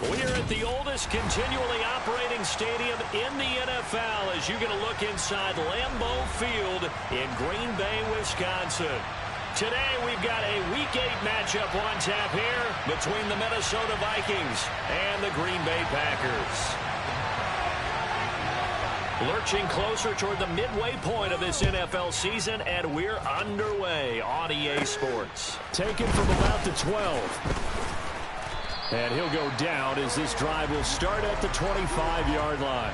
We're at the oldest continually operating stadium in the NFL as you get a look inside Lambeau Field in Green Bay, Wisconsin. Today we've got a Week 8 matchup on tap here between the Minnesota Vikings and the Green Bay Packers. Lurching closer toward the midway point of this NFL season, and we're underway on EA Sports. Taken from about the 12. And he'll go down as this drive will start at the 25-yard line.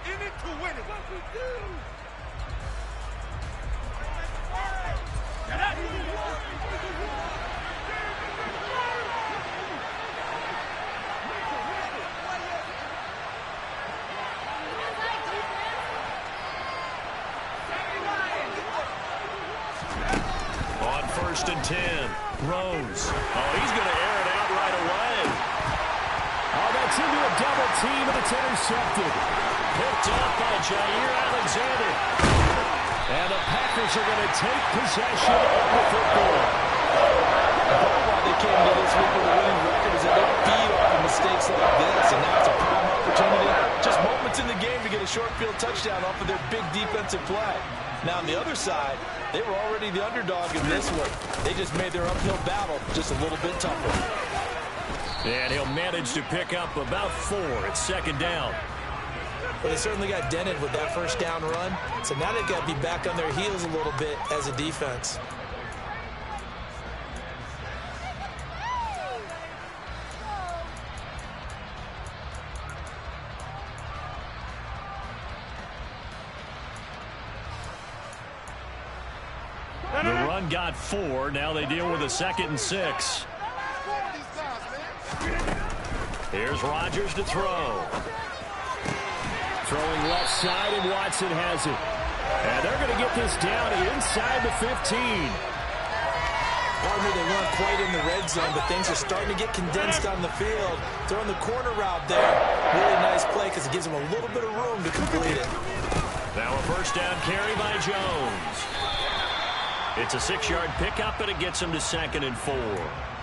In it to win it. First and 10. Rose. Oh, he's going to air it out right away. Oh, that's into a double team, and it's intercepted. Picked up by Jair Alexander. And the Packers are going to take possession of the football. Why they came to this week with a winning record is that they feed off of mistakes like this, and now it's a prime opportunity. Just moments in the game to get a short field touchdown off of their big defensive play. Now, on the other side, they were already the underdog in this one. They just made their uphill battle just a little bit tougher. And he'll manage to pick up about 4 at second down. Well, they certainly got dented with that first down run, so now they've got to be back on their heels a little bit as a defense. The run got 4. Now they deal with a 2nd and 6. Here's Rodgers to throw. Throwing left side, and Watson has it. And they're going to get this down inside the 15. Partner, they weren't quite in the red zone, but things are starting to get condensed on the field. Throwing the corner route there. Really nice play because it gives them a little bit of room to complete it. Now a first down carry by Jones. It's a 6-yard pickup, and it gets him to 2nd and 4.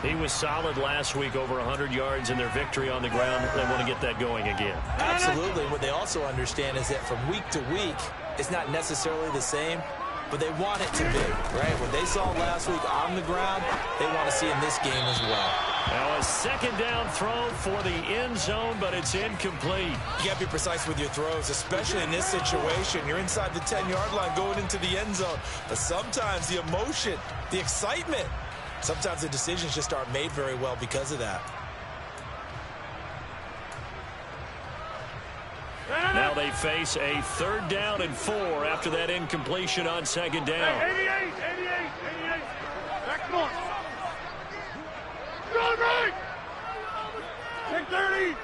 He was solid last week, over 100 yards in their victory on the ground. They want to get that going again. Absolutely. What they also understand is that from week to week, it's not necessarily the same, but they want it to be, right? What they saw last week on the ground, they want to see in this game as well. Now a 2nd down throw for the end zone, but it's incomplete. You got to be precise with your throws, especially in this situation. You're inside the 10-yard line going into the end zone. But sometimes the emotion, the excitement, sometimes the decisions just aren't made very well because of that. Now they face a 3rd down and 4 after that incompletion on 2nd down. 88. Back north. Run right. Take 30.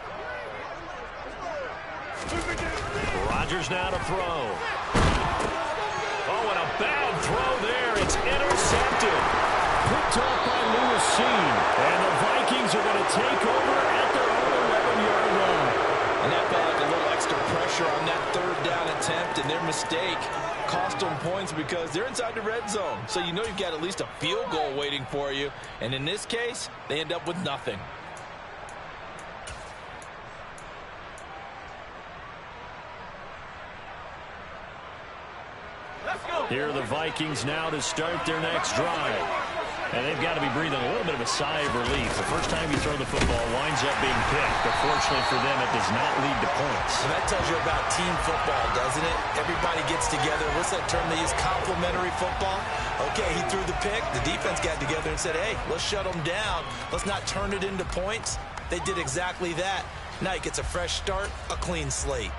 Rodgers now to throw. Oh, and a bad throw there. It's intercepted. Picked off by Lewis Seen. And the Vikings are going to take over at their own 11-yard line. And that felt like a little extra pressure on that 3rd down attempt, and their mistake cost them points because they're inside the red zone. So you know you've got at least a field goal waiting for you. And in this case, they end up with nothing. Here are the Vikings now to start their next drive. And they've got to be breathing a little bit of a sigh of relief. The first time you throw the football winds up being picked, but fortunately for them, it does not lead to points. And that tells you about team football, doesn't it? Everybody gets together. What's that term they use? Complementary football. Okay, he threw the pick. The defense got together and said, hey, let's shut them down. Let's not turn it into points. They did exactly that. Now he gets a fresh start, a clean slate.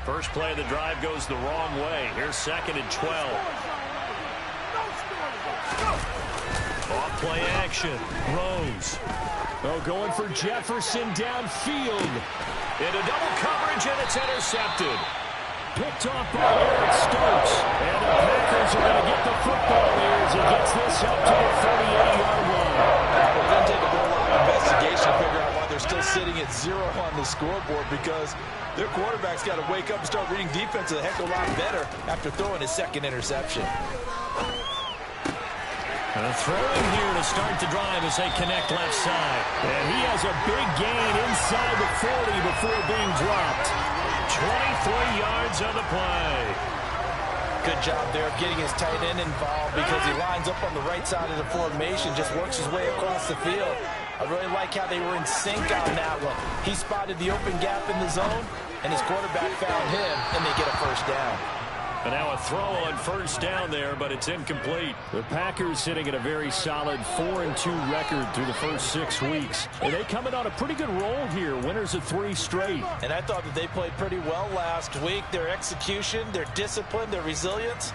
First play of the drive goes the wrong way. Here's 2nd and 12. Off play action. Rose. Oh, going for Jefferson downfield. Into double coverage, and it's intercepted. Picked off by Eric Stokes. And the Packers are going to get the football here as he gets this up to the 38-yard line. We're going to take a whole lot of investigation to figure out why they're still sitting at 0 on the scoreboard because their quarterback's got to wake up and start reading defense a heck of a lot better after throwing his second interception. And a throw in here to start the drive as they connect left side. And he has a big gain inside the 40 before being dropped. 23 yards on the play. Good job there of getting his tight end involved because he lines up on the right side of the formation, just works his way across the field. I really like how they were in sync on that one. He spotted the open gap in the zone, and his quarterback found him, and they get a first down. And now a throw on first down there, but it's incomplete. The Packers sitting at a very solid 4-2 record through the first 6 weeks. And they coming on a pretty good roll here. Winners of 3 straight. And I thought that they played pretty well last week. Their execution, their discipline, their resilience,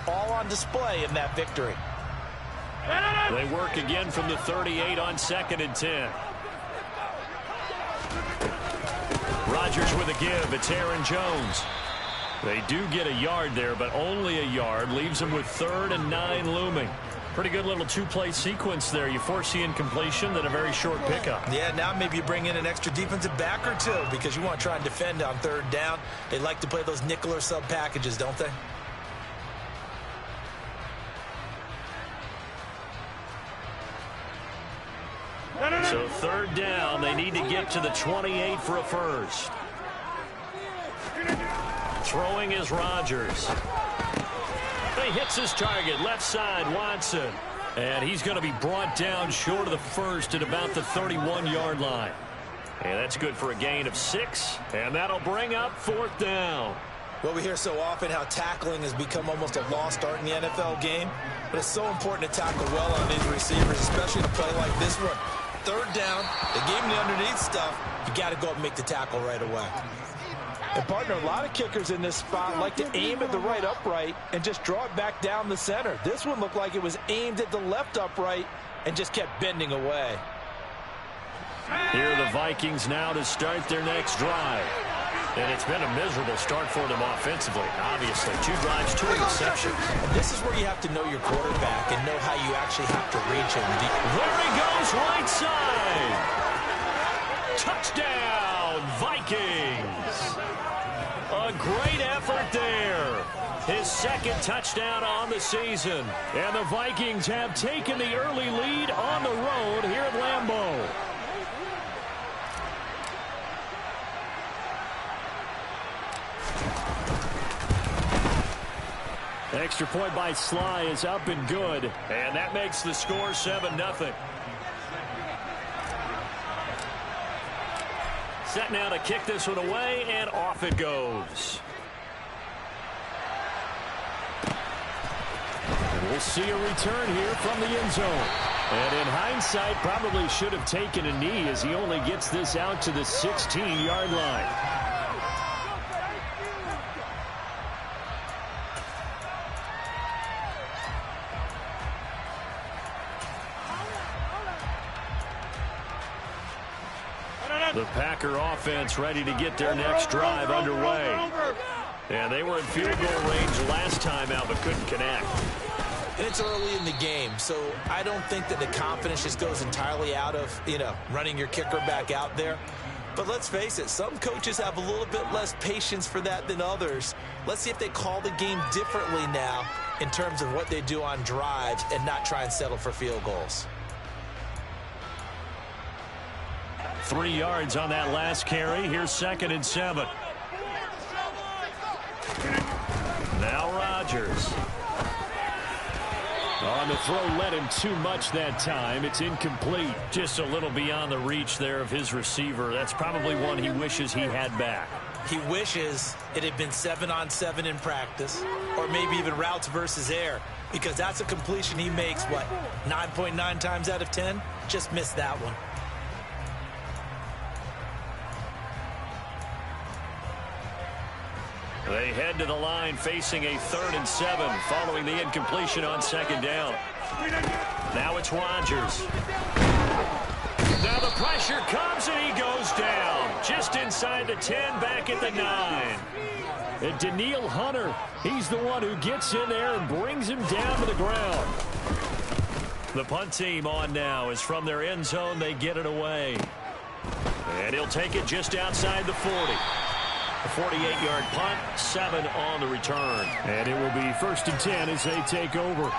all on display in that victory. They work again from the 38 on 2nd and 10. Rodgers with a give. It's Aaron Jones. They do get a yard there, but only a yard. Leaves them with 3rd and 9 looming. Pretty good little 2-play sequence there. You force the incompletion, then a very short pickup. Yeah, now maybe you bring in an extra defensive back or two because you want to try and defend on 3rd down. They like to play those nickel or sub packages, don't they? So 3rd down, they need to get to the 28 for a first. Throwing is Rodgers. He hits his target, left side, Watson. And he's going to be brought down short of the first at about the 31-yard line. And that's good for a gain of 6. And that'll bring up 4th down. Well, we hear so often how tackling has become almost a lost art in the NFL game. But it's so important to tackle well on these receivers, especially in a play like this one. 3rd down, they gave him the underneath stuff. You got to go up and make the tackle right away. And, partner, a lot of kickers in this spot like to aim at the right upright and just draw it back down the center. This one looked like it was aimed at the left upright and just kept bending away. Here are the Vikings now to start their next drive. And it's been a miserable start for them offensively. Obviously, 2 drives, 2 interceptions. And this is where you have to know your quarterback and know how you actually have to reach him. There he goes, right side. Touchdown, Vikings. A great effort there. His 2nd touchdown on the season. And the Vikings have taken the early lead on the road here at Lambeau. Extra point by Sly is up and good. And that makes the score 7-0. Set now to kick this one away, and off it goes. And we'll see a return here from the end zone. And in hindsight, probably should have taken a knee as he only gets this out to the 16-yard line. The Packer offense ready to get their next drive underway. And they were in field goal range last time out, but couldn't connect. And it's early in the game, so I don't think that the confidence just goes entirely out of, running your kicker back out there. But let's face it, some coaches have a little bit less patience for that than others. Let's see if they call the game differently now in terms of what they do on drives and not try and settle for field goals. 3 yards on that last carry. Here's 2nd and 7. Now Rodgers. On the throw, led him too much that time. It's incomplete. Just a little beyond the reach there of his receiver. That's probably one he wishes he had back. He wishes it had been 7-on-7 in practice, or maybe even routes versus air, because that's a completion he makes, 9.9 times out of 10? Just missed that one. They head to the line facing a 3rd and 7 following the incompletion on 2nd down. Now it's Rodgers. Now the pressure comes and he goes down. Just inside the 10, back at the 9. And Daniil Hunter, he's the one who gets in there and brings him down to the ground. The punt team on now is from their end zone. They get it away. And he'll take it just outside the 40. A 48-yard punt, 7 on the return. And it will be 1st and 10 as they take over.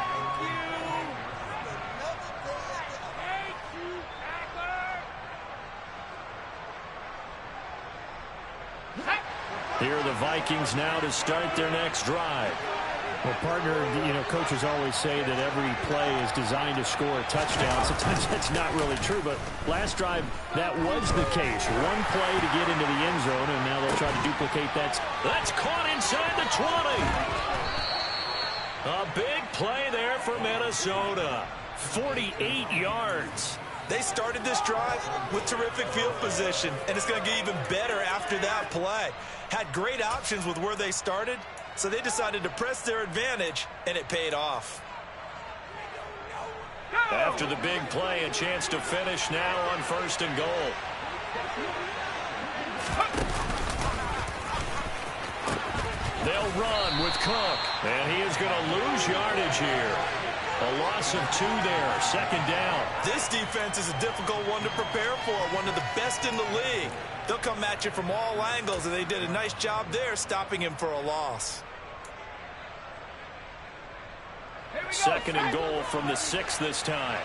Here are the Vikings now to start their next drive. Well, partner, coaches always say that every play is designed to score a touchdown. Sometimes that's not really true, but last drive, that was the case. One play to get into the end zone, and now they'll try to duplicate that. That's caught inside the 20. A big play there for Minnesota. 48 yards. They started this drive with terrific field position, and it's going to get even better after that play. Had great options with where they started, so they decided to press their advantage, and it paid off. After the big play, a chance to finish now on 1st and goal. They'll run with Cook, and he is going to lose yardage here. A loss of 2 there, 2nd down. This defense is a difficult one to prepare for, one of the best in the league. They'll come at you from all angles, and they did a nice job there stopping him for a loss. 2nd and goal from the 6 this time.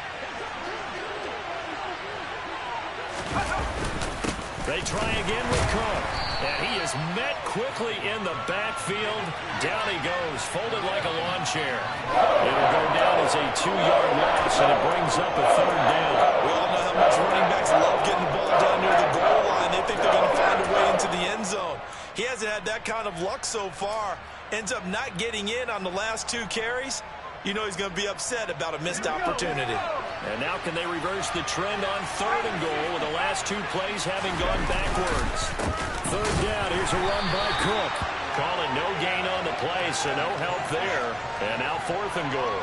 They try again with Cook. And he is met quickly in the backfield. Down he goes, folded like a lawn chair. It'll go down as a 2-yard loss, and it brings up a 3rd down. We all know how much running backs love getting the ball down near the goal line. They think they're going to find a way into the end zone. He hasn't had that kind of luck so far. Ends up not getting in on the last 2 carries. You know he's going to be upset about a missed opportunity. And now can they reverse the trend on 3rd and goal with the last 2 plays having gone backwards? 3rd down. Here's a run by Cook. Call it no gain on the play, so no help there. And now 4th and goal.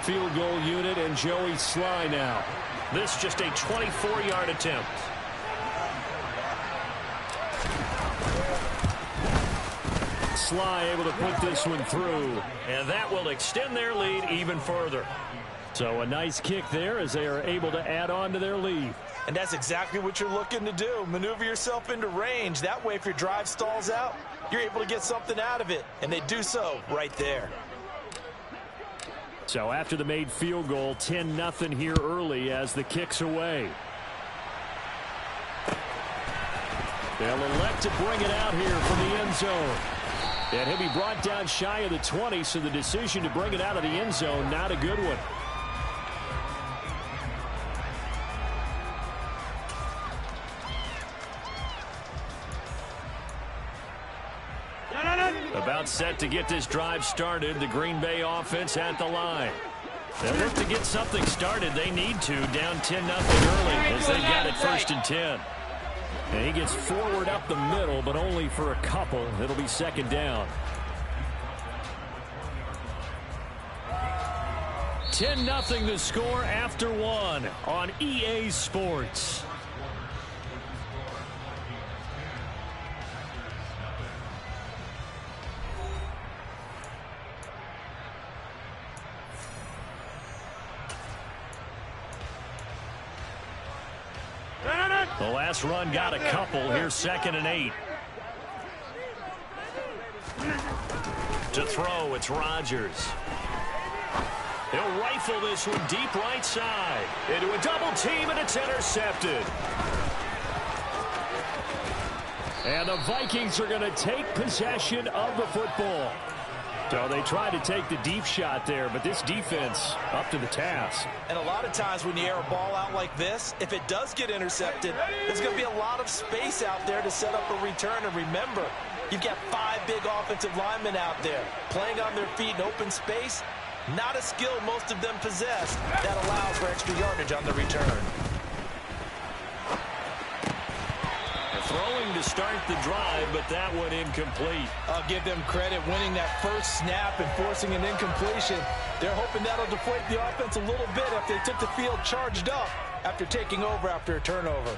Field goal unit and Joey Sly now. This just a 24-yard attempt. Sly able to put this one through. And that will extend their lead even further. So a nice kick there as they are able to add on to their lead. And that's exactly what you're looking to do. Maneuver yourself into range. That way, if your drive stalls out, you're able to get something out of it. And they do so right there. So after the made field goal, 10-0 here early as the kick's away. They'll elect to bring it out here from the end zone. And he'll be brought down shy of the 20, so the decision to bring it out of the end zone, not a good one. About set to get this drive started. The Green Bay offense at the line. They look to get something started. They need to. Down 10-0 early as they've got it 1st and 10. And he gets forward up the middle, but only for a couple. It'll be 2nd down. 10-0 the score after 1 on EA Sports. The last run got a couple. Here's 2nd and 8. To throw, it's Rodgers. He'll rifle this one deep right side. Into a double team, and it's intercepted. And the Vikings are going to take possession of the football. So they tried to take the deep shot there, but this defense up to the task. And a lot of times when you air a ball out like this, if it does get intercepted, there's going to be a lot of space out there to set up a return. And remember, you've got 5 big offensive linemen out there playing on their feet in open space. Not a skill most of them possess that allows for extra yardage on the return. Throwing to start the drive, but that one incomplete. I'll give them credit winning that first snap and forcing an incompletion. They're hoping that'll deflate the offense a little bit after they took the field charged up after taking over after a turnover.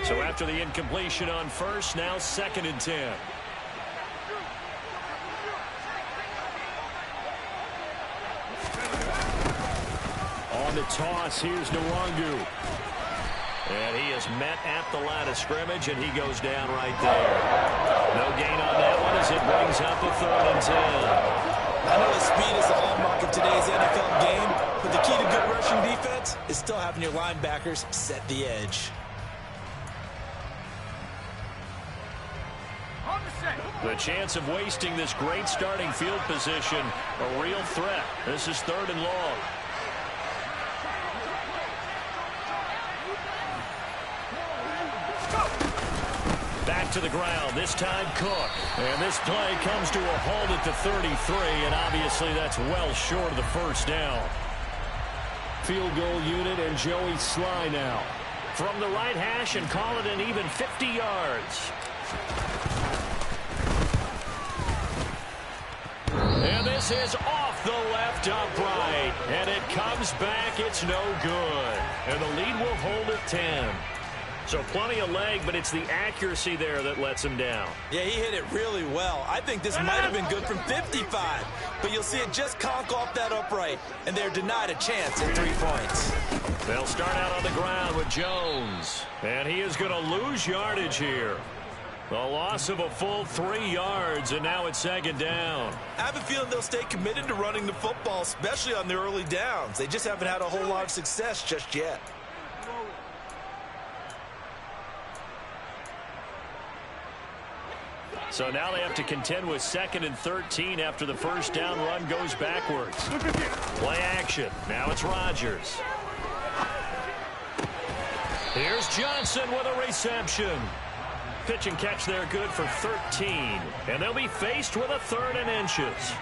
So after the incompletion on 1st, now 2nd and 10. on the toss. Here's Nwangu. And he is met at the line of scrimmage, and he goes down right there. No gain on that one as it brings up a 3rd and 10. I know that speed is the hallmark of today's NFL game, but the key to good rushing defense is still having your linebackers set the edge. The chance of wasting this great starting field position, a real threat. This is 3rd and long. Back to the ground, this time Cook. And this play comes to a halt at the 33, and obviously that's well short of the first down. Field goal unit and Joey Sly now. From the right hash and call it an even 50 yards. And this is off the left upright. And it comes back. It's no good. And the lead will hold at 10. So plenty of leg, but it's the accuracy there that lets him down. Yeah, he hit it really well. I think this might have been good from 55. But you'll see it just conk off that upright. And they're denied a chance at 3 points. They'll start out on the ground with Jones. And he is going to lose yardage here. The loss of a full 3 yards, and now it's 2nd down. I have a feeling they'll stay committed to running the football, especially on the early downs. They just haven't had a whole lot of success just yet. So now they have to contend with 2nd and 13 after the first down run goes backwards. Play action. Now it's Rodgers. Here's Johnson with a reception. Pitch and catch there good for 13. And they'll be faced with a 3rd and inches.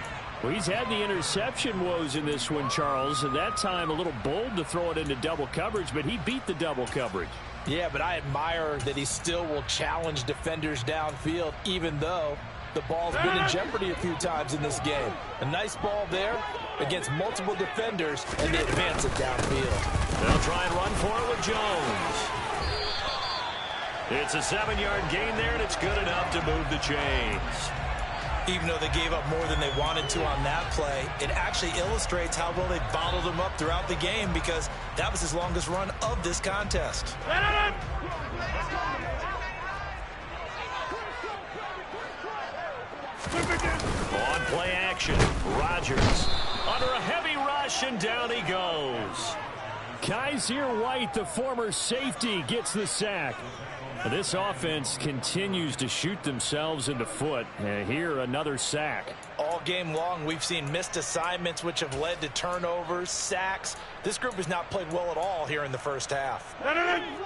Well, he's had the interception woes in this one, Charles. And that time a little bold to throw it into double coverage, but he beat the double coverage. Yeah, but I admire that he still will challenge defenders downfield, even though the ball's been in jeopardy a few times in this game. A nice ball there against multiple defenders, and they advance it downfield. They'll try and run for it with Jones. It's a 7-yard gain there, and it's good enough to move the chains. Even though they gave up more than they wanted to on that play, it actually illustrates how well they bottled them up throughout the game, because that was his longest run of this contest. On play action, Rodgers under a heavy rush, and down he goes. Kaiser White, the former safety, gets the sack. This offense continues to shoot themselves in the foot. And here, another sack. All game long, we've seen missed assignments, which have led to turnovers, sacks. This group has not played well at all here in the first half.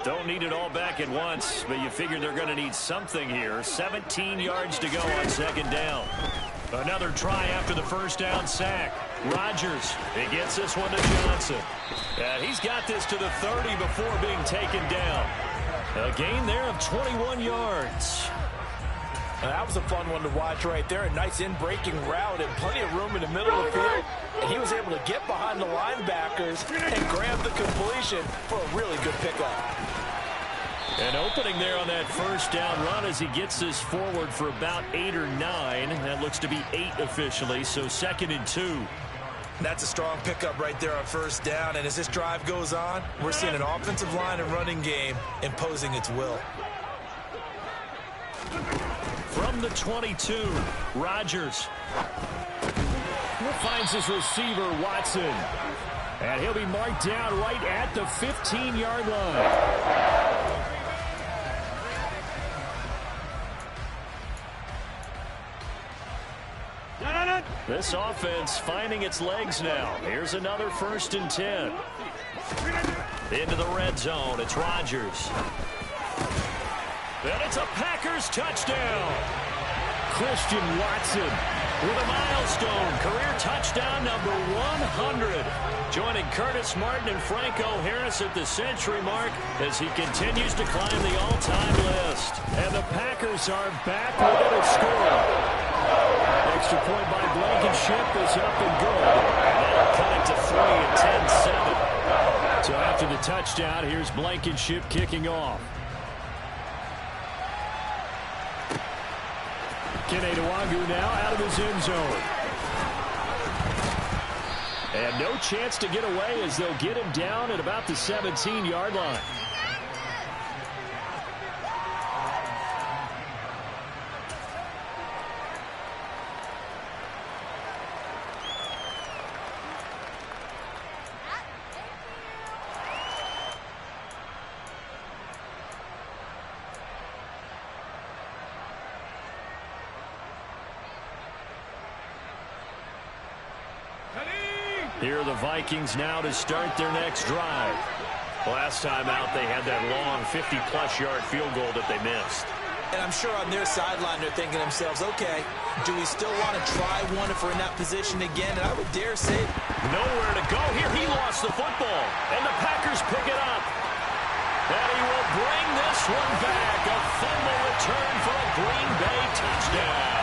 Don't need it all back at once, but you figure they're going to need something here. 17 yards to go on 2nd down. Another try after the first down sack. Rodgers, he gets this one to Johnson. He's got this to the 30 before being taken down. A gain there of 21 yards. That was a fun one to watch right there. A nice in-breaking route and plenty of room in the middle of the field. And he was able to get behind the linebackers and grab the completion for a really good pickup. An opening there on that first down run as he gets this forward for about 8 or 9. That looks to be 8 officially, so 2nd and 2. That's a strong pickup right there on first down. And as this drive goes on, we're seeing an offensive line and running game imposing its will. From the 22, Rodgers finds his receiver, Watson. And he'll be marked down right at the 15-yard line. This offense finding its legs now. Here's another 1st and 10. Into the red zone. It's Rodgers. And it's a Packers touchdown. Christian Watson with a milestone career touchdown number 100. Joining Curtis Martin and Franco Harris at the century mark as he continues to climb the all-time list. And the Packers are back within a score. Extra point by Blankenship is up and good. And that'll cut it to 3 at 10-7. So after the touchdown, here's Blankenship kicking off. Kene Nwangu now out of his end zone. And no chance to get away as they'll get him down at about the 17-yard line. Here are the Vikings now to start their next drive. Last time out, they had that long 50-plus yard field goal that they missed. And I'm sure on their sideline they're thinking to themselves, okay, do we still want to try one if we're in that position again? And I would dare say nowhere to go here. He lost the football, and the Packers pick it up. And he will bring this one back. A fumble return for a Green Bay touchdown.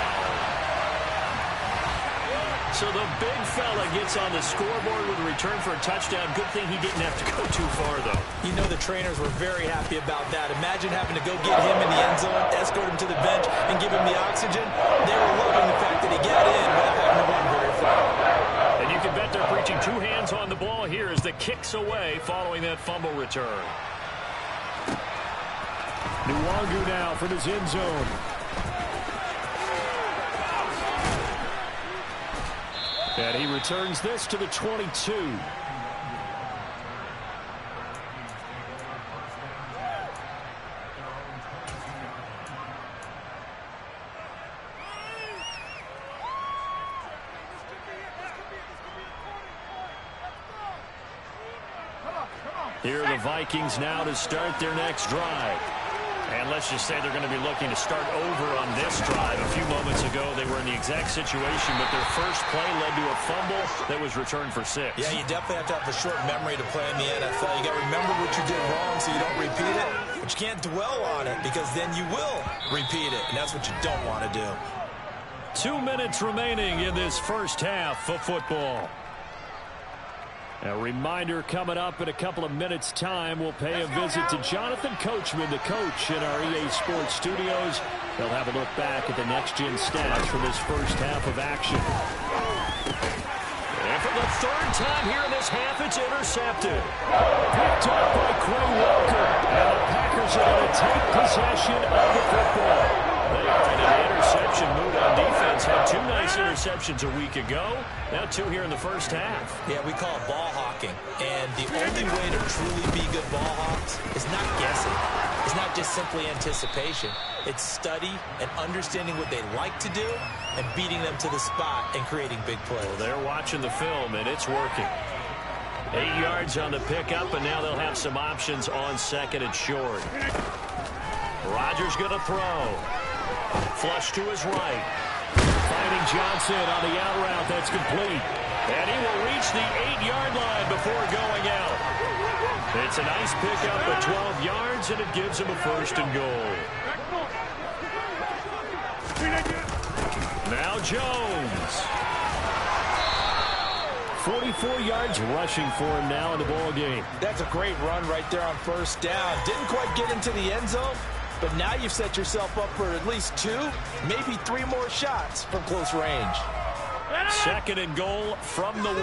So the big fella gets on the scoreboard with a return for a touchdown. Good thing he didn't have to go too far, though. You know the trainers were very happy about that. Imagine having to go get him in the end zone, escort him to the bench, and give him the oxygen. They were loving the fact that he got in without having to run very far. And you can bet they're preaching two hands on the ball here as the kick's away following that fumble return. Nwangu now from his end zone. And he returns this to the 22. Here are the Vikings now to start their next drive. And let's just say they're going to be looking to start over on this drive. A few moments ago, they were in the exact situation, but their first play led to a fumble that was returned for 6. Yeah, you definitely have to have a short memory to play in the NFL. You got to remember what you did wrong so you don't repeat it. But you can't dwell on it because then you will repeat it, and that's what you don't want to do. 2 minutes remaining in this first half of football. A reminder coming up in a couple of minutes' time. We'll pay a visit to Jonathan Coachman, the coach in our EA Sports studios. They'll have a look back at the next-gen stats from this first half of action. And for the third time here in this half, it's intercepted. Picked up by Quay Walker. And the Packers are going to take possession of the football. They are in an interception mood on defense. Had 2 nice interceptions a week ago. Now 2 here in the first half. Yeah, we call it ball hawking. And the only way to truly be good ball hawks is not guessing. It's not just simply anticipation. It's study and understanding what they like to do and beating them to the spot and creating big plays. Well, they're watching the film, and it's working. 8 yards on the pickup, and now they'll have some options on second and short. Rodgers going to throw. Flush to his right. Finding Johnson on the out route. That's complete. And he will reach the 8-yard line before going out. It's a nice pickup of 12 yards, and it gives him a first and goal. Now Jones. 44 yards rushing for him now in the ball game. That's a great run right there on first down. Didn't quite get into the end zone, but now you've set yourself up for at least 2, maybe 3 more shots from close range. Second and goal from the 1.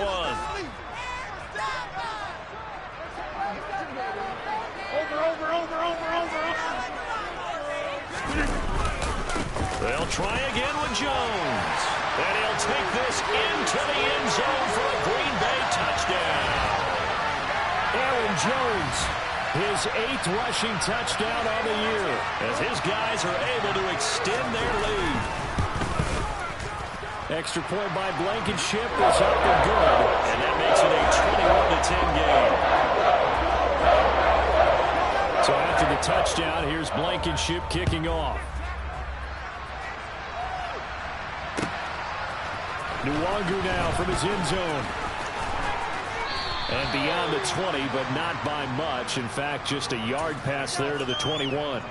They'll try again with Jones. And he'll take this into the end zone for a Green Bay touchdown. Aaron Jones, his 8th rushing touchdown on the year, as his guys are able to extend their lead. Extra point by Blankenship is up and good. And that makes it a 21-10 game. So after the touchdown, here's Blankenship kicking off. Nwangu now from his end zone. And beyond the 20, but not by much. In fact, just a yard pass there to the 21.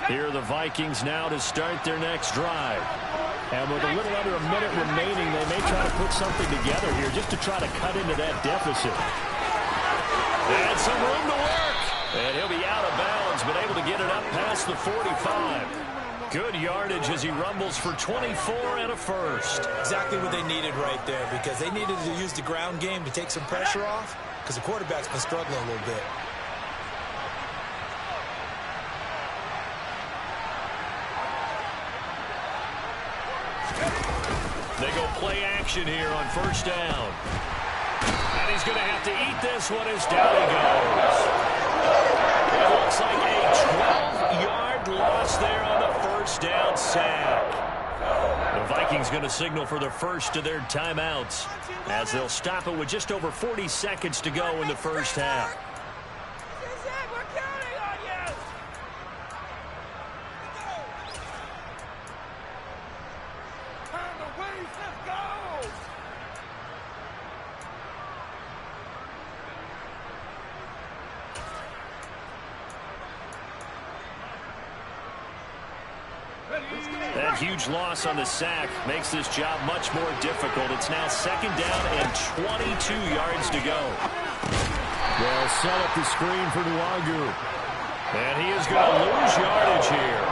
Here are the Vikings now to start their next drive. And with a little under a minute remaining, they may try to put something together here just to try to cut into that deficit. And some room to work. And he'll be out of bounds, but able to get it up past the 45. Good yardage as he rumbles for 24 and a first. Exactly what they needed right there, because they needed to use the ground game to take some pressure off, because the quarterback's been struggling a little bit. They go play action here on first down. And he's going to have to eat this one as down he goes. It looks like a 12-yard loss there on the first down sack. The Vikings going to signal for the first of their timeouts as they'll stop it with just over 40 seconds to go in the first half. That huge loss on the sack makes this job much more difficult. It's now second down and 22 yards to go. They'll set up the screen for Nwangu. And he is going to lose yardage here.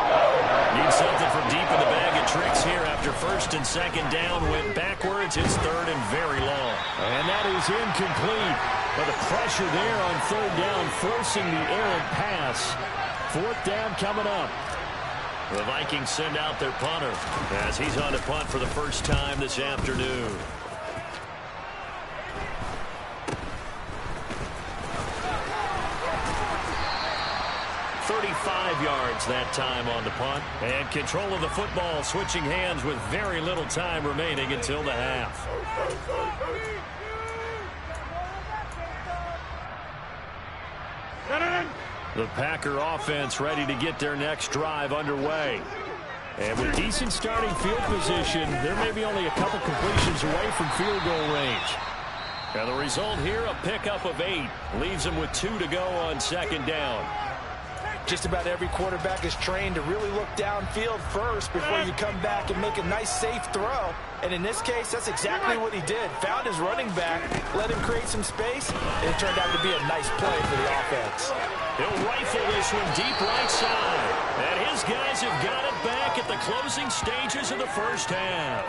Needs something from deep in the bag of tricks here after first and second down went backwards. It's third and very long. And that is incomplete. But the pressure there on third down forcing the errant pass. Fourth down coming up. The Vikings send out their punter as he's on to punt for the first time this afternoon. "35 yards that time on the punt. And control of the football switching hands with very little time remaining until the half. The Packer offense ready to get their next drive underway. And with decent starting field position, there may be only a couple completions away from field goal range. And the result here, a pickup of 8. Leaves them with 2 to go on second down. Just about every quarterback is trained to really look downfield first before you come back and make a nice, safe throw. And in this case, that's exactly what he did. Found his running back, let him create some space, and it turned out to be a nice play for the offense. He'll rifle this one deep right side. And his guys have got it back at the closing stages of the first half.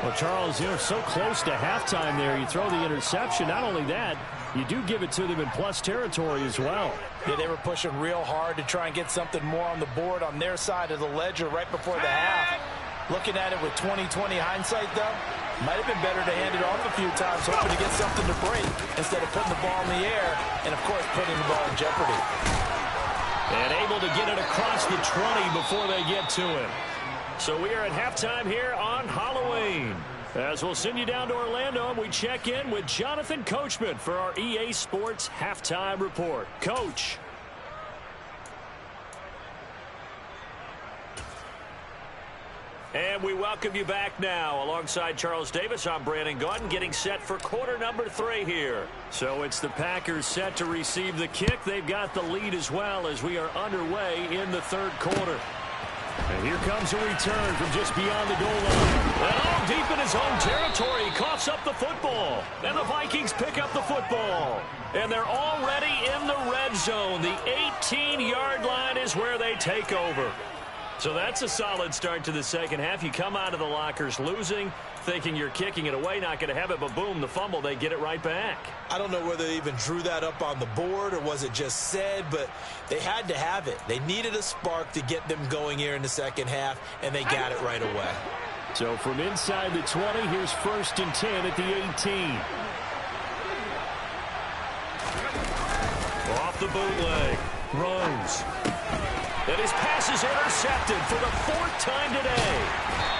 Well, Charles, you're so close to halftime there. You throw the interception. Not only that, you do give it to them in plus territory as well. Yeah, they were pushing real hard to try and get something more on the board on their side of the ledger right before the half. Looking at it with 20/20 hindsight, though, might have been better to hand it off a few times, hoping to get something to break instead of putting the ball in the air and, of course, putting the ball in jeopardy. And able to get it across the 20 before they get to him. So we are at halftime here on Halloween. As we'll send you down to Orlando, and we check in with Jonathan Coachman for our EA Sports Halftime Report. Coach. And we welcome you back now. Alongside Charles Davis, I'm Brandon Gaudin, getting set for quarter number 3 here. So it's the Packers set to receive the kick. They've got the lead as well as we are underway in the third quarter. And here comes a return from just beyond the goal line. And all deep in his own territory, he coughs up the football. And the Vikings pick up the football. And they're already in the red zone. The 18-yard line is where they take over. So that's a solid start to the second half. You come out of the lockers losing, thinking you're kicking it away, not going to have it, but boom, the fumble, they get it right back. I don't know whether they even drew that up on the board or was it just said, but they had to have it. They needed a spark to get them going here in the second half, and they got it right away. So from inside the 20, here's first and 10 at the 18. Off the bootleg. Rose. And his pass is intercepted for the 4th time today.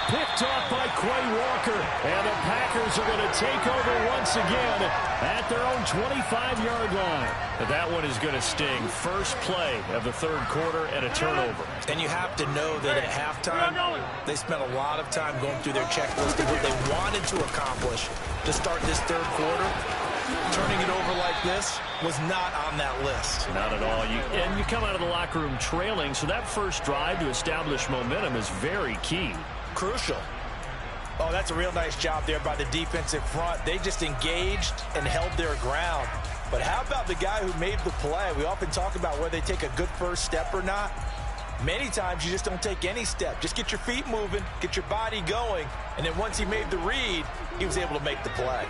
Picked off by Quay Walker. And the Packers are going to take over once again at their own 25-yard line. That one is going to sting. First play of the third quarter and a turnover. And you have to know that at halftime, they spent a lot of time going through their checklist of what they wanted to accomplish to start this third quarter. Turning it over like this was not on that list. Not at all. And you come out of the locker room trailing, so that first drive to establish momentum is very key. Crucial. Oh, that's a real nice job there by the defensive front. They just engaged and held their ground. But how about the guy who made the play? We often talk about whether they take a good first step or not. Many times you just don't take any step. Just get your feet moving, get your body going, and then once he made the read, he was able to make the play.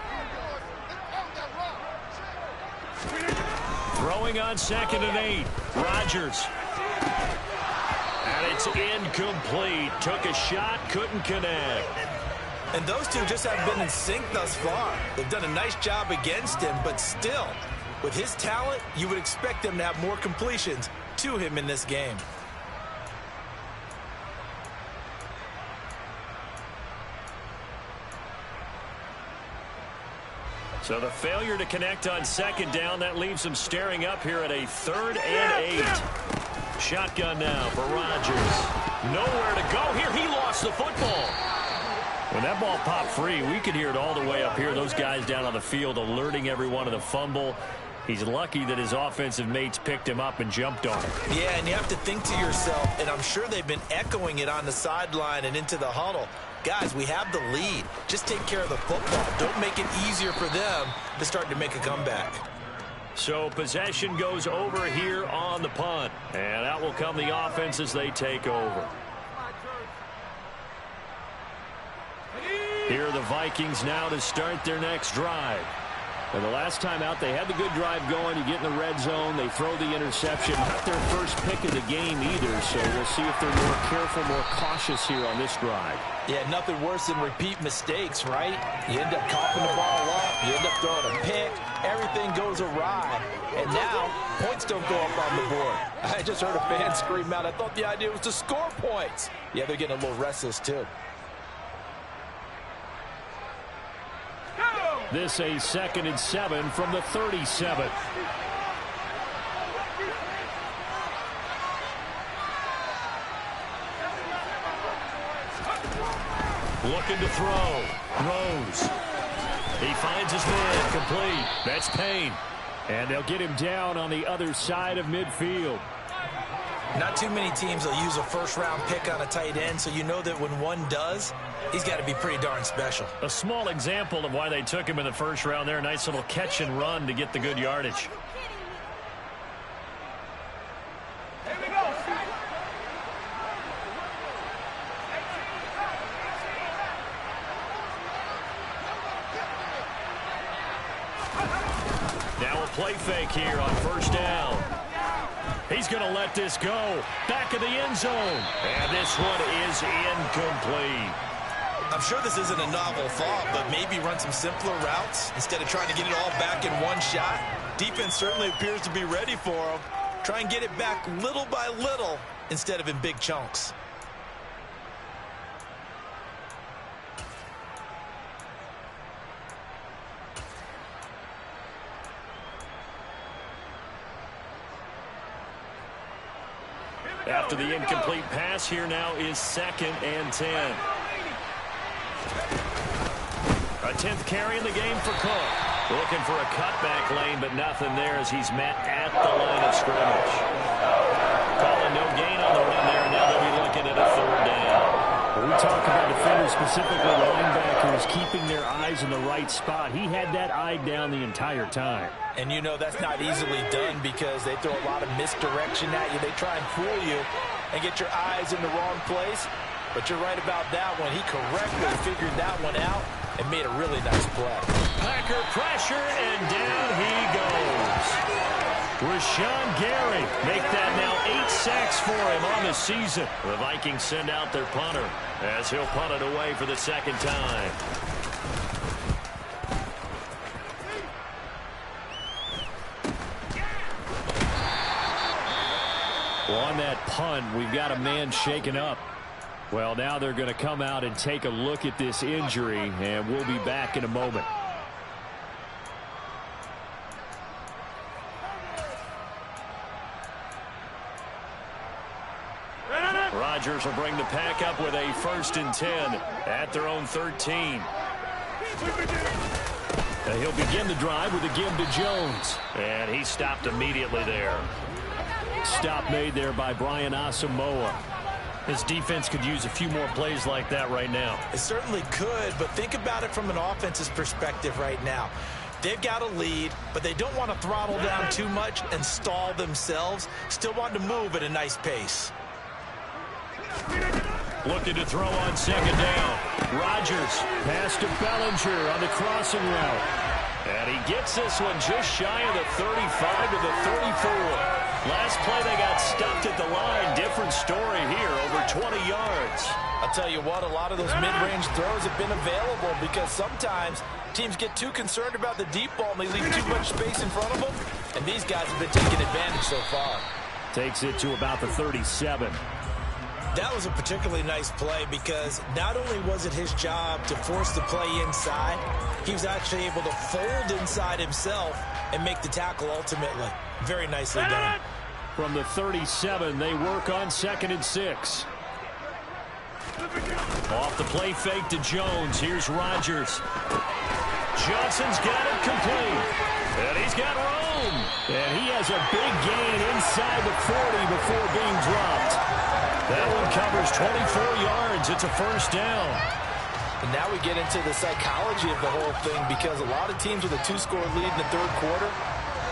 Throwing on 2nd and 8. Rodgers. And it's incomplete. Took a shot, couldn't connect. And those two just haven't been in sync thus far. They've done a nice job against him, but still, with his talent, you would expect them to have more completions to him in this game. So the failure to connect on 2nd down, that leaves them staring up here at a 3rd and 8. Shotgun now for Rodgers. Nowhere to go here. He lost the football. When that ball popped free, we could hear it all the way up here. Those guys down on the field alerting everyone of the fumble. He's lucky that his offensive mates picked him up and jumped on him. Yeah, and you have to think to yourself, and I'm sure they've been echoing it on the sideline and into the huddle. Guys, we have the lead. Just take care of the football. Don't make it easier for them to start to make a comeback. So possession goes over here on the punt. And out will come the offense as they take over. Here are the Vikings now to start their next drive. And the last time out, they had the good drive going. You get in the red zone, they throw the interception. Not their first pick of the game either, so we'll see if they're more careful, more cautious here on this drive. Yeah, nothing worse than repeat mistakes, right? You end up coughing the ball up, you end up throwing a pick, everything goes awry, and now points don't go up on the board. I just heard a fan scream out, I thought the idea was to score points. Yeah, they're getting a little restless too. This a 2nd and 7 from the 37. Looking to throw. Throws. He finds his man. Complete. That's Payne. And they'll get him down on the other side of midfield. Not too many teams will use a first-round pick on a tight end, so you know that when one does, he's got to be pretty darn special. A small example of why they took him in the first round there. A nice little catch and run to get the good yardage. Here we go. Now a play fake here on 1st down. He's going to let this go. Back of the end zone. And this one is incomplete. I'm sure this isn't a novel thought, but maybe run some simpler routes instead of trying to get it all back in one shot. Defense certainly appears to be ready for him. Try and get it back little by little instead of in big chunks. After the incomplete pass, here now is 2nd and 10. A 10th carry in the game for Cook. Looking for a cutback lane, but nothing there as he's met at the line of scrimmage. Calling no gain on the run there, and now they'll be looking at a 3rd down. We talk about defenders, specifically linebackers, keeping their eyes in the right spot. He had that eye down the entire time. And you know that's not easily done because they throw a lot of misdirection at you. They try and fool you and get your eyes in the wrong place. But you're right about that one. He correctly figured that one out and made a really nice play. Packer pressure, and down he goes. Rashawn Gary make that now 8 sacks for him on the season. The Vikings send out their punter as he'll punt it away for the 2nd time. Well, on that punt, we've got a man shaken up. Well, now they're going to come out and take a look at this injury, and we'll be back in a moment. Rodgers will bring the pack up with a 1st and 10 at their own 13. He'll begin the drive with a give to Jones. And he stopped immediately there. Stop made there by Brian Asamoah. His defense could use a few more plays like that right now. It certainly could, but think about it from an offense's perspective right now. They've got a lead, but they don't want to throttle down too much and stall themselves. Still want to move at a nice pace. Looking to throw on second down. Rodgers. Pass to Bellinger on the crossing route. And he gets this one just shy of the 35 to the 34. Last play they got stuffed at the line. Different story here, over 20 yards. I'll tell you what, a lot of those mid-range throws have been available because sometimes teams get too concerned about the deep ball and they leave too much space in front of them. And these guys have been taking advantage so far. Takes it to about the 37. That was a particularly nice play because not only was it his job to force the play inside, he was actually able to fold inside himself and make the tackle ultimately. Very nicely done. From the 37, they work on 2nd and 6. Off the play fake to Jones. Here's Rodgers. Johnson's got it complete. And he's got room. And he has a big gain inside the 40 before being dropped. That one covers 24 yards. It's a first down. And now we get into the psychology of the whole thing because a lot of teams with a 2-score lead in the third quarter,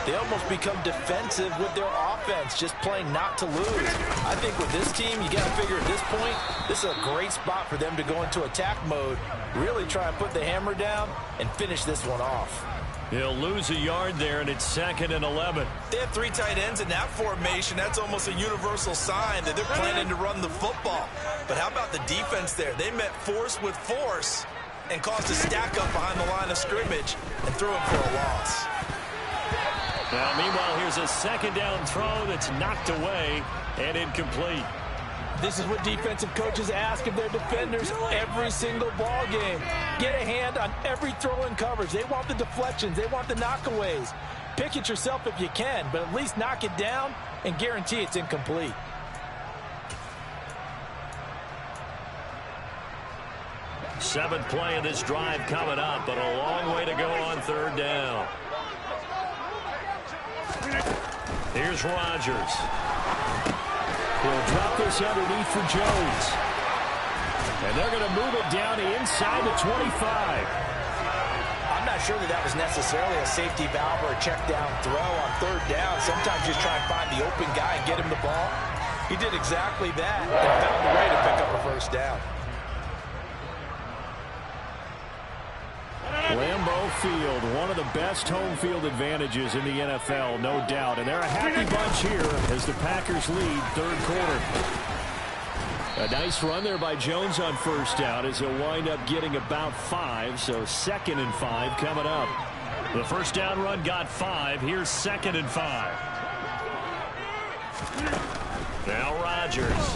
they almost become defensive with their offense, just playing not to lose. I think with this team, you got to figure at this point, this is a great spot for them to go into attack mode, really try and put the hammer down and finish this one off. He'll lose a yard there, and it's 2nd and 11. They have 3 tight ends in that formation. That's almost a universal sign that they're planning to run the football. But how about the defense there? They met force with force and caused a stack up behind the line of scrimmage and threw him for a loss. Now, meanwhile, here's a second down throw that's knocked away and incomplete. This is what defensive coaches ask of their defenders every single ball game. Get a hand on every throw in coverage. They want the deflections. They want the knockaways. Pick it yourself if you can, but at least knock it down and guarantee it's incomplete. Seventh play of this drive coming up, but a long way to go on 3rd down. Here's Rodgers. He'll drop this underneath for Jones. And they're going to move it down to inside the 25. I'm not sure that was necessarily a safety valve or a check down throw on 3rd down. Sometimes just try and find the open guy and get him the ball. He did exactly that and found a way to pick up a first down. Lambeau Field, one of the best home field advantages in the NFL, no doubt. And they're a happy bunch here as the Packers lead 3rd quarter. A nice run there by Jones on 1st down as he'll wind up getting about 5. So 2nd and 5 coming up. The first down run got 5. Here's 2nd and 5. Now Rodgers.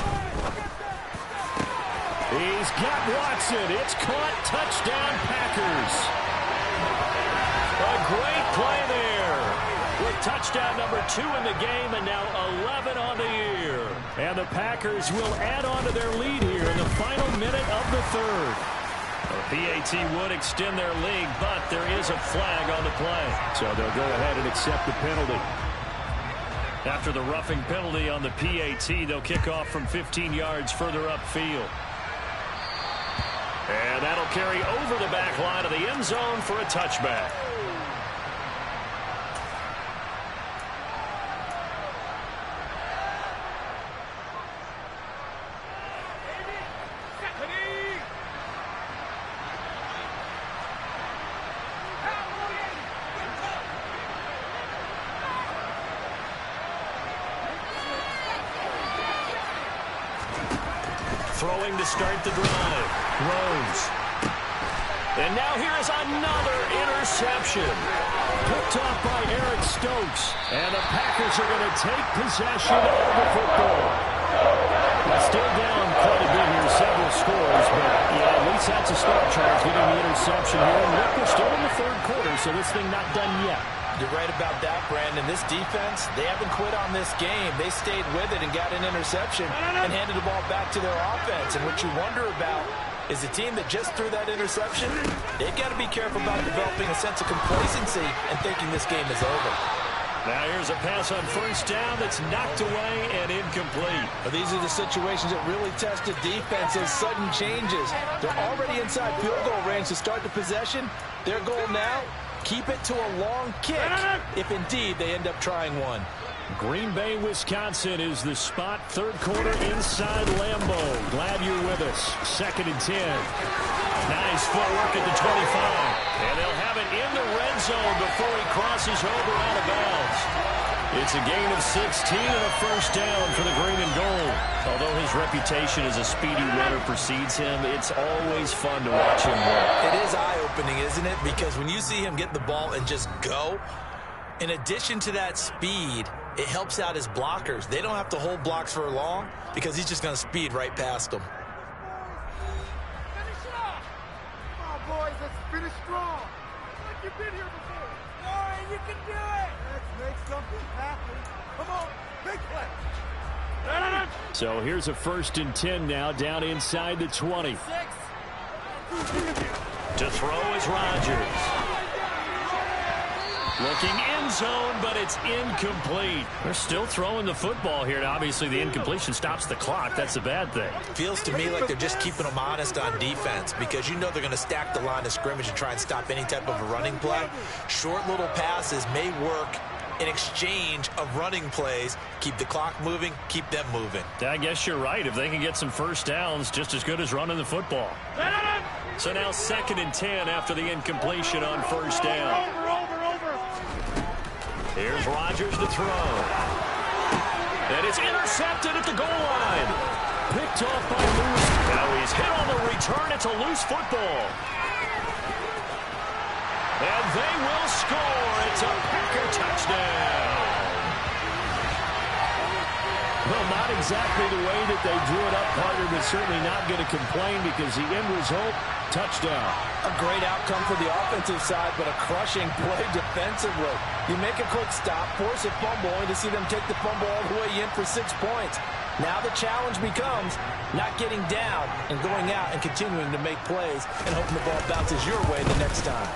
He's got Watson. It's caught. Touchdown, Packers. A great play there. With touchdown number 2 in the game and now 11 on the year. And the Packers will add on to their lead here in the final minute of the 3rd. The PAT would extend their lead, but there is a flag on the play. So they'll go ahead and accept the penalty. After the roughing penalty on the PAT, they'll kick off from 15 yards further upfield. And that'll carry over the back line of the end zone for a touchback. Throwing to start the drive. Rose. And now here is another interception. Picked off by Eric Stokes. And the Packers are going to take possession of the football. They're still down quite a bit here, several scores, but yeah, at least that's a start, Charles, getting the interception here. And look, we're still in the 3rd quarter, so this thing not done yet. You're right about that, Brandon. This defense, they haven't quit on this game. They stayed with it and got an interception and handed the ball back to their offense. And what you wonder about is the team that just threw that interception, they've got to be careful about developing a sense of complacency and thinking this game is over. Now here's a pass on 1st down that's knocked away and incomplete. But these are the situations that really test the defense, those sudden changes. They're already inside field goal range to start the possession. Their goal now, keep it to a long kick if indeed they end up trying one. Green Bay, Wisconsin is the spot. Third quarter inside Lambeau. Glad you're with us. 2nd and 10. Nice footwork at the 25. And they'll have it in the red zone before he crosses over out of bounds. It's a gain of 16 and a first down for the green and gold. Although his reputation as a speedy runner precedes him, it's always fun to watch him work. It is eye-opening, isn't it? Because when you see him get the ball and just go, in addition to that speed, it helps out his blockers. They don't have to hold blocks for long because he's just going to speed right past them. Finish it off. Come on, boys. Let's finish strong. Like you've been here before. All right, you can do it. Let's make something happen. Come on. Big play. So here's a 1st and 10 now, down inside the 20. To throw is Rodgers. Looking end zone, but it's incomplete. They're still throwing the football here. Now, obviously, the incompletion stops the clock. That's a bad thing. Feels to me like they're just keeping them honest on defense because you know they're going to stack the line of scrimmage and try and stop any type of a running play. Short little passes may work in exchange of running plays. Keep the clock moving, keep them moving. I guess you're right. If they can get some first downs, just as good as running the football. So now 2nd and 10 after the incompletion on first down. Here's Rodgers to throw. And it's intercepted at the goal line. Picked off by Lewis. Now he's hit on the return. It's a loose football. And they will score. It's a Packer touchdown. Well, not exactly the way that they drew it up, partner, but certainly not going to complain because the end result, touchdown. A great outcome for the offensive side, but a crushing play defensively. You make a quick stop, force a fumble, only to see them take the fumble all the way in for 6 points. Now the challenge becomes not getting down and going out and continuing to make plays and hoping the ball bounces your way the next time.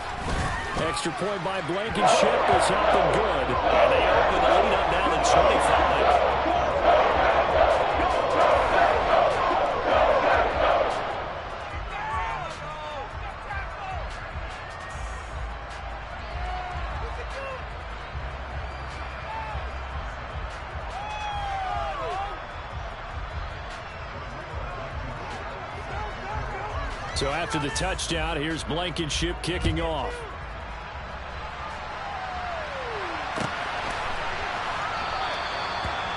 Extra point by Blankenship is up and good. And they open the lead up now to 25. So after the touchdown, here's Blankenship kicking off.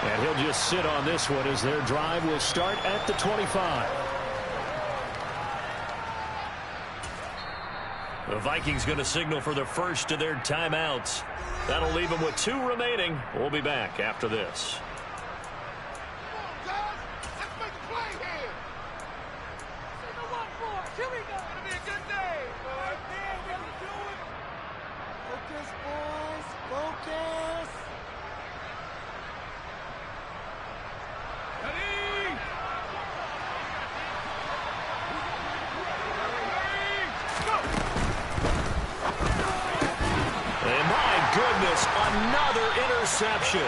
And he'll just sit on this one as their drive will start at the 25. The Vikings going to signal for the first of their timeouts. That'll leave them with 2 remaining. We'll be back after this. Another interception.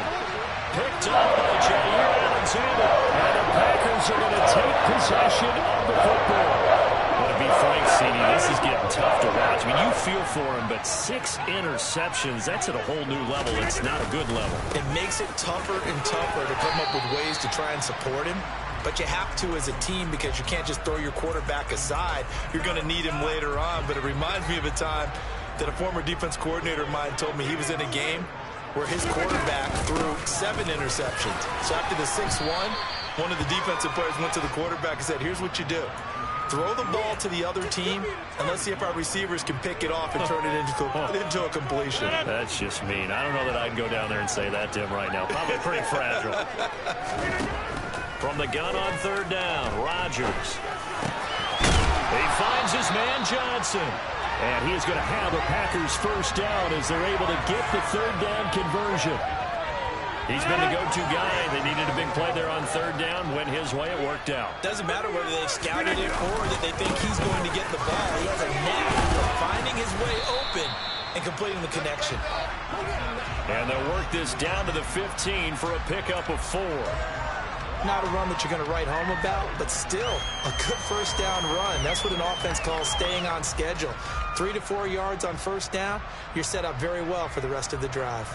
Picked up by Jair Alexander. And the Packers are going to take possession of the football. Well, to be frank, CD, this is getting tough to watch. I mean, you feel for him, but 6 interceptions, that's at a whole new level. It's not a good level. It makes it tougher and tougher to come up with ways to try and support him. But you have to as a team because you can't just throw your quarterback aside. You're going to need him later on. But it reminds me of a time that a former defense coordinator of mine told me he was in a game where his quarterback threw 7 interceptions. So after the 6-1, one of the defensive players went to the quarterback and said, here's what you do. Throw the ball to the other team, and let's see if our receivers can pick it off and turn it into a completion. That's just mean. I don't know that I'd go down there and say that to him right now. Probably pretty fragile. From the gun on 3rd down, Rodgers. He finds his man Johnson. And he is going to have a Packers first down as they're able to get the 3rd down conversion. He's been the go-to guy. They needed a big play there on 3rd down. Went his way. It worked out. Doesn't matter whether they've scouted it or that they think he's going to get the ball. He has a knack for finding his way open and completing the connection. And they'll work this down to the 15 for a pickup of 4. Not a run that you're going to write home about, but still a good first down run. That's what an offense calls staying on schedule. 3 to 4 yards on first down, you're set up very well for the rest of the drive.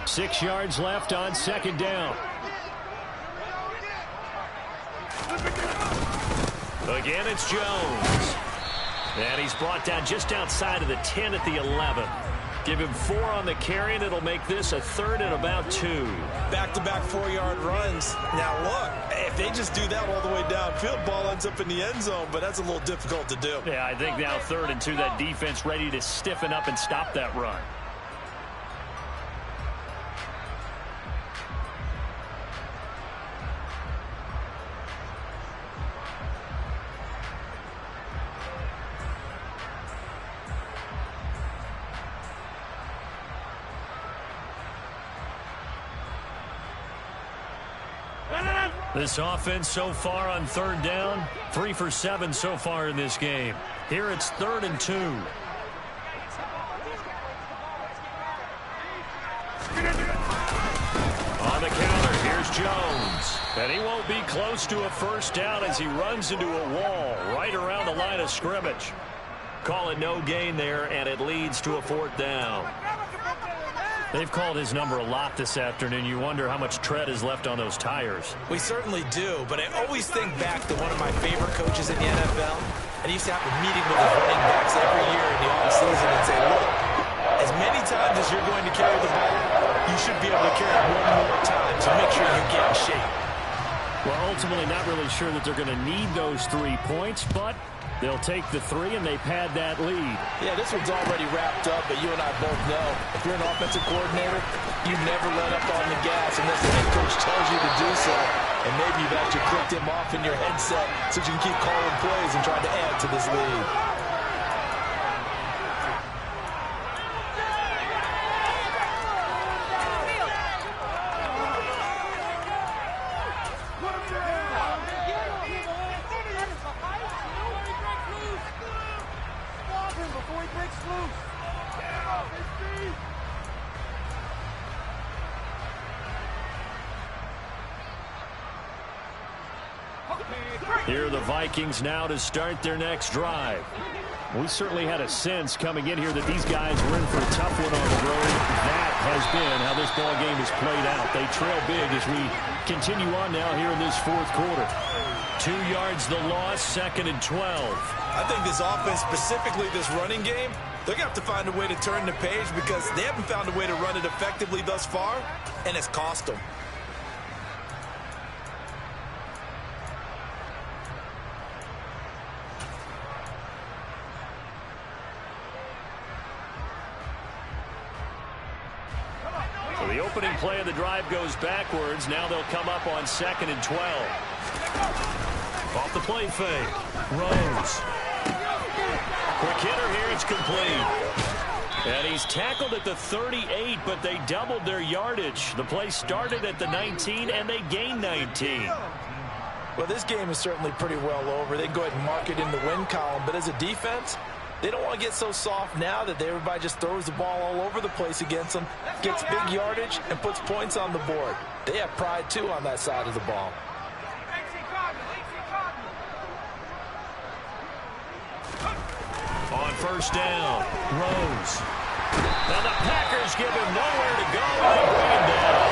6 yards left on second down. Again, it's Jones. And he's brought down just outside of the 10 at the 11. Give him 4 on the carry, and it'll make this a 3rd and about 2. Back-to-back 4-yard runs. Now, look, if they just do that all the way downfield, ball ends up in the end zone, but that's a little difficult to do. Yeah, I think now 3rd and 2, that defense ready to stiffen up and stop that run. This offense so far on 3rd down, 3 for 7 so far in this game. Here it's 3rd and 2. On the counter, here's Jones. And he won't be close to a first down as he runs into a wall right around the line of scrimmage. Call it no gain there, and it leads to a 4th down. They've called his number a lot this afternoon. You wonder how much tread is left on those tires. We certainly do, but I always think back to one of my favorite coaches in the NFL, and he used to have a meeting with his running backs every year in the offseason and say, look, as many times as you're going to carry the ball, you should be able to carry it 1 more time, so make sure you get in shape. Well, ultimately not really sure that they're going to need those 3 points, but they'll take the 3 and they pad that lead. Yeah, this one's already wrapped up, but you and I both know if you're an offensive coordinator, you never let up on the gas unless the head coach tells you to do so. And maybe you've actually clicked him off in your headset so you can keep calling plays and trying to add to this lead. Here are the Vikings now to start their next drive. We certainly had a sense coming in here that these guys were in for a tough one on the road. That has been how this ball game has played out. They trail big as we continue on now here in this 4th quarter. 2 yards the loss, 2nd and 12. I think this offense, specifically this running game, they're going to have to find a way to turn the page because they haven't found a way to run it effectively thus far, and it's cost them. So the opening play of the drive goes backwards. Now they'll come up on 2nd and 12. Off the play fake. Rose. Quick hitter here. It's complete. And he's tackled at the 38, but they doubled their yardage. The play started at the 19, and they gained 19. Well, this game is certainly pretty well over. They can go ahead and mark it in the win column, but as a defense, they don't want to get so soft now that everybody just throws the ball all over the place against them, gets big yardage, and puts points on the board. They have pride, too, on that side of the ball. On first down, Rose. Now the Packers give him nowhere to go. They bring him down.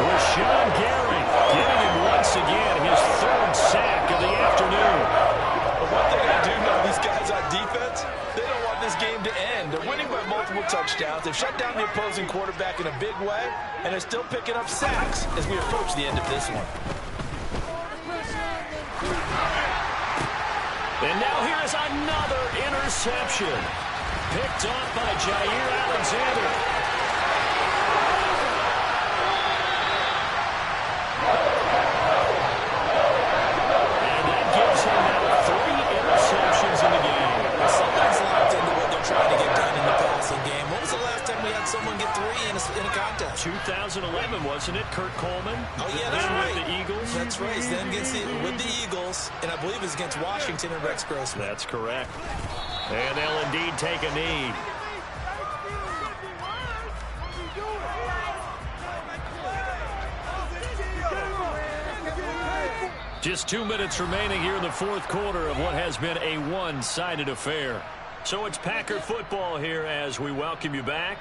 Rashawn Gary getting him once again his 3rd sack of the afternoon. But one thing I do know, these guys on defense, they don't want this game to end. They're winning by multiple touchdowns. They've shut down the opposing quarterback in a big way, and they're still picking up sacks as we approach the end of this one. And now here is another interception. Picked off by Jair Alexander. And that gives him now 3 interceptions in the game. Something's locked into what they're trying to get done in the passing game. When was the last time we had someone get 3 in a contest? 2011, wasn't it? Kurt Coleman. Oh, yeah, that's right. With the Eagles. That's right. Then with the Eagles, and I believe it's against Washington and Rex Grossman. That's correct. And they'll indeed take a knee. Just 2 minutes remaining here in the 4th quarter of what has been a one-sided affair. So it's Packer football here as we welcome you back.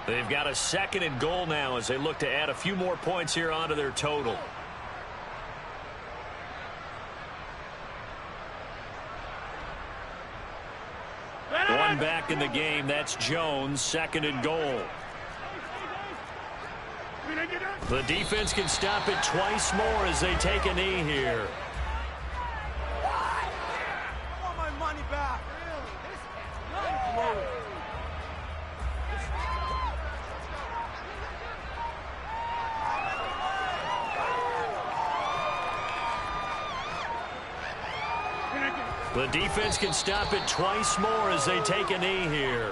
They've got a 2nd and goal now as they look to add a few more points here onto their total. One back in the game. That's Jones, 2nd and goal. The defense can stop it twice more as they take a knee here. I want my money back. Really? This is loaded. The defense can stop it twice more as they take a knee here.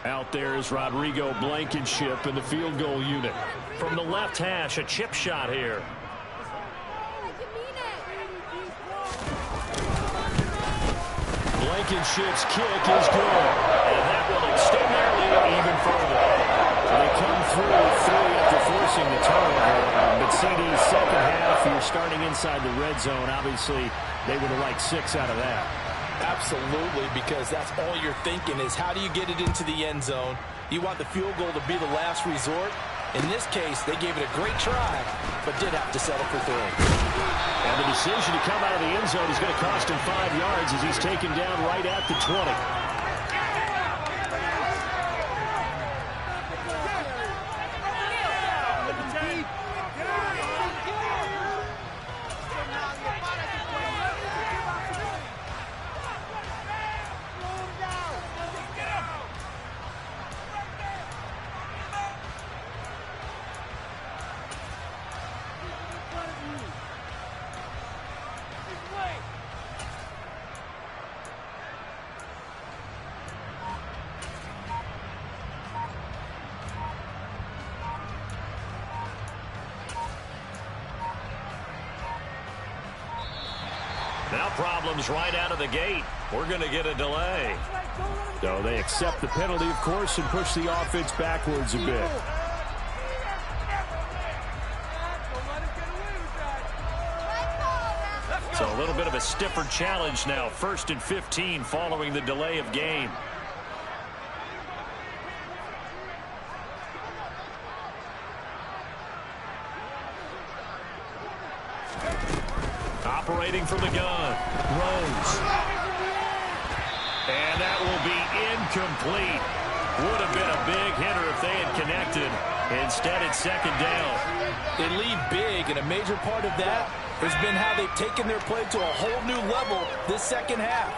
Out there is Rodrigo Blankenship in the field goal unit. From the left hash, a chip shot here. Blankenship's kick is good. And that will extend their lead even further. They come through with 3 after forcing the turnover. But CD's second half, you're starting inside the red zone. Obviously, they would have liked 6 out of that. Absolutely, because that's all you're thinking is how do you get it into the end zone? You want the field goal to be the last resort. In this case, they gave it a great try, but did have to settle for 3. And the decision to come out of the end zone is going to cost him 5 yards as he's taken down right at the 20. Now problems right out of the gate. We're going to get a delay. So they accept the penalty, of course, and push the offense backwards a bit. So a little bit of a stiffer challenge now. 1st and 15 following the delay of game. Operating from the gun. Rose. And that will be incomplete. Would have been a big hitter if they had connected. Instead, it's 2nd down. They lead big, and a major part of that has been how they've taken their play to a whole new level this second half.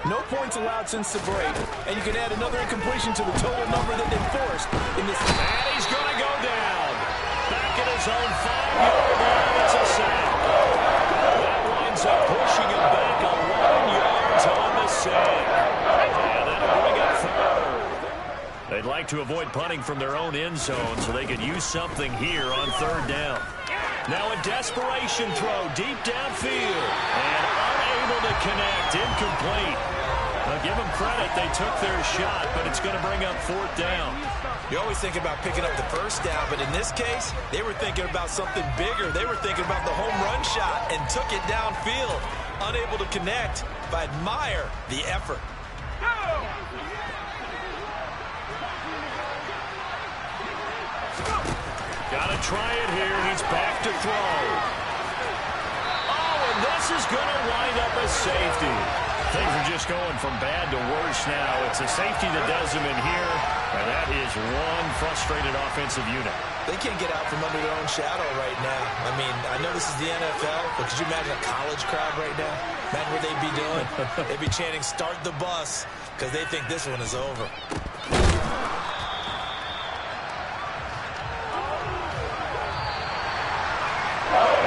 No points allowed since the break, and you can add another incompletion to the total number that they forced in this. And he's going to go down. Back at his own 5-yard line. It's a sack. That winds up pushing him back 11 yards on the sack. And that'll bring up 3rd. They'd like to avoid punting from their own end zone so they could use something here on 3rd down. Now a desperation throw deep downfield. And unable to connect. Incomplete. Now give them credit. They took their shot, but it's going to bring up 4th down. You always think about picking up the 1st down, but in this case, they were thinking about something bigger. They were thinking about the home run shot and took it downfield. Unable to connect, but admire the effort. Got to try it here. He's back to throw. Oh, and this is going to wind up a safety. Things are just going from bad to worse now. It's a safety that does them in here, and that is one frustrated offensive unit. They can't get out from under their own shadow right now. I mean, I know this is the NFL, but could you imagine a college crowd right now? Imagine what they'd be doing. They'd be chanting, "Start the bus," because they think this one is over.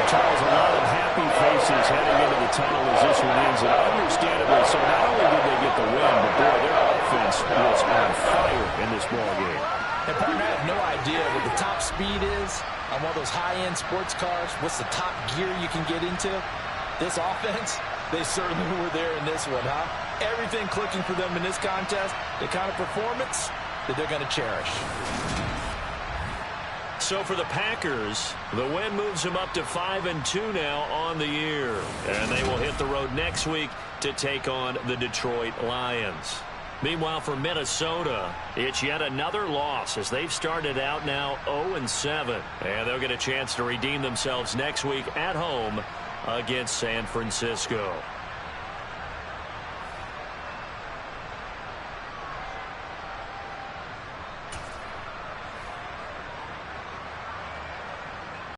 Charles, a lot of happy faces heading into the tunnel as this one ends, and understandably so. Not only did they get the win, but boy, their offense was on fire in this ball game. And partner, I have no idea what the top speed is on one of those high-end sports cars. What's the top gear you can get into? This offense, they certainly were there in this one, huh? Everything clicking for them in this contest, the kind of performance that they're going to cherish. So for the Packers, the win moves them up to 5-2 now on the year. And they will hit the road next week to take on the Detroit Lions. Meanwhile, for Minnesota, it's yet another loss as they've started out now 0-7. And they'll get a chance to redeem themselves next week at home against San Francisco.